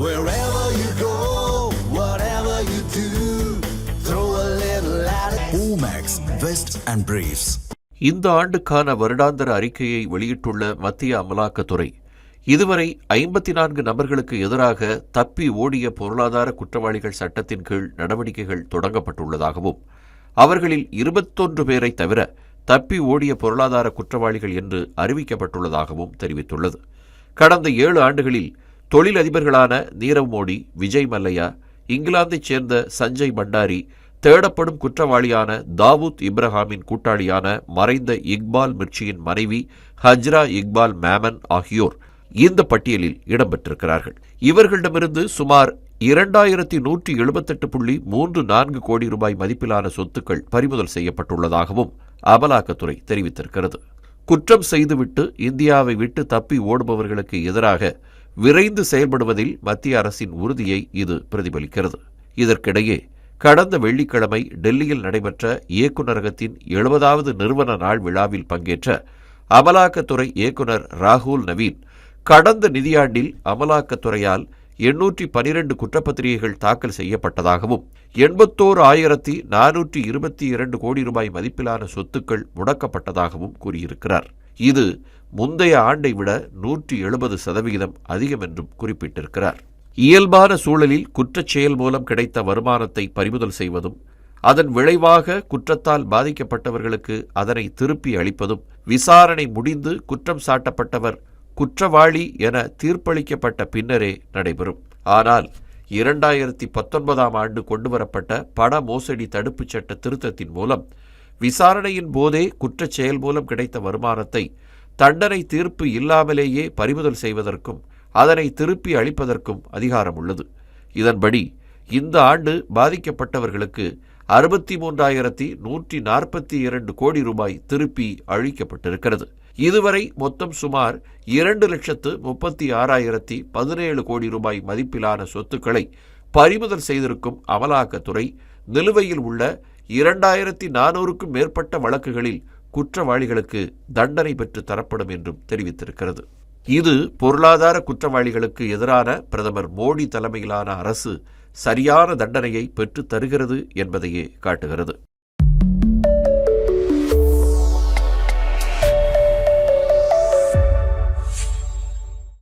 Wherever you go, whatever you do, throw a little at it. Omax, Vest and Briefs. இந்த ஆண்டுக்கான வருடாந்திர அறிக்கையை வெளியிட்டுள்ள மத்திய அமலாக்கத்துறை இதுவரை 54 நபர்களுக்கு எதிராக தப்பி ஓடிய பொருளாதார குற்றவாளிகள் சட்டத்தின் கீழ் நடவடிக்கைகள் தொடங்கப்பட்டுள்ளதாகவும் அவர்களில் 21 பேரை தவிர தப்பி ஓடிய பொருளாதார குற்றவாளிகள் என்று அறிவிக்கப்பட்டுள்ளதாகவும் தெரிவித்துள்ளது. கடந்த 7 ஆண்டுகளில் தொழிலதிபர்களான நீரவ் மோடி, விஜய் மல்லையா, இங்கிலாந்தைச் சேர்ந்த சஞ்சய் பண்டாரி, தேடப்படும் குற்றவாளியான தாவூத் இப்ராஹிமின் கூட்டாளியான மறைந்த இக்பால் மிர்ச்சியின் மனைவி ஹஜ்ரா இக்பால் மேமன் ஆகியோர் இந்த பட்டியலில் இடம்பெற்றிருக்கிறார்கள். இவர்களிடமிருந்து சுமார் 2178.34 கோடி ரூபாய் மதிப்பிலான சொத்துக்கள் பறிமுதல் செய்யப்பட்டுள்ளதாகவும் அமலாக்கத்துறை தெரிவித்திருக்கிறது. குற்றம் செய்துவிட்டு இந்தியாவை விட்டு தப்பி ஓடுபவர்களுக்கு எதிராக விரைந்து செயல்படுவதில் மத்திய அரசின் உறுதியை இது பிரதிபலிக்கிறது. இதற்கிடையே கடந்த வெள்ளிக்கிழமை டெல்லியில் நடைபெற்ற இயக்குநரகத்தின் 70வது நிறுவன நாள் விழாவில் பங்கேற்ற அமலாக்கத்துறை இயக்குநர் ராகுல் நவீன் கடந்த நிதியாண்டில் அமலாக்கத்துறையால் 812 குற்றப்பத்திரிகைகள் தாக்கல் செய்யப்பட்டதாகவும் 81,422 கோடி ரூபாய் மதிப்பிலான சொத்துக்கள் முடக்கப்பட்டதாகவும் கூறியிருக்கிறார். இது முந்தைய ஆண்டை விட 170% அதிகம் என்றும் குறிப்பிட்டிருக்கிறார். இயல்பான சூழலில் குற்றச் செயல் மூலம் கிடைத்த வருமானத்தை பறிமுதல் செய்வதும் அதன் விளைவாக குற்றத்தால் பாதிக்கப்பட்டவர்களுக்கு அதனை திருப்பி அளிப்பதும் விசாரணை முடிந்து குற்றம் சாட்டப்பட்டவர் குற்றவாளி என தீர்ப்பளிக்கப்பட்ட பின்னரே நடைபெறும். ஆனால் 2019ஆம் ஆண்டு கொண்டுவரப்பட்ட பண மோசடி தடுப்புச் சட்ட திருத்தத்தின் மூலம் விசாரணையின் போதே குற்றச் செயல் மூலம் கிடைத்த வருமானத்தை தண்டனை தீர்ப்பு இல்லாமலேயே பறிமுதல் செய்வதற்கும் அதனை திருப்பி அளிப்பதற்கும் அதிகாரம் உள்ளது. இதன்படி இந்த ஆண்டு பாதிக்கப்பட்டவர்களுக்கு 63,142 கோடி ரூபாய் திருப்பி அளிக்கப்பட்டிருக்கிறது. இதுவரை மொத்தம் சுமார் 2,36,017 கோடி ரூபாய் மதிப்பிலான சொத்துக்களை பறிமுதல் செய்திருக்கும் அமலாக்கத்துறை நிலுவையில் உள்ள 2,400க்கும் மேற்பட்ட வழக்குகளில் குற்றவாளிகளுக்கு தண்டனை பெற்று தரப்படும் என்றும் தெரிவித்திருக்கிறது. இது பொருளாதார குற்றவாளிகளுக்கு எதிரான பிரதமர் மோடி தலைமையிலான அரசு சரியான தண்டனையை பெற்று தருகிறது என்பதையே காட்டுகிறது.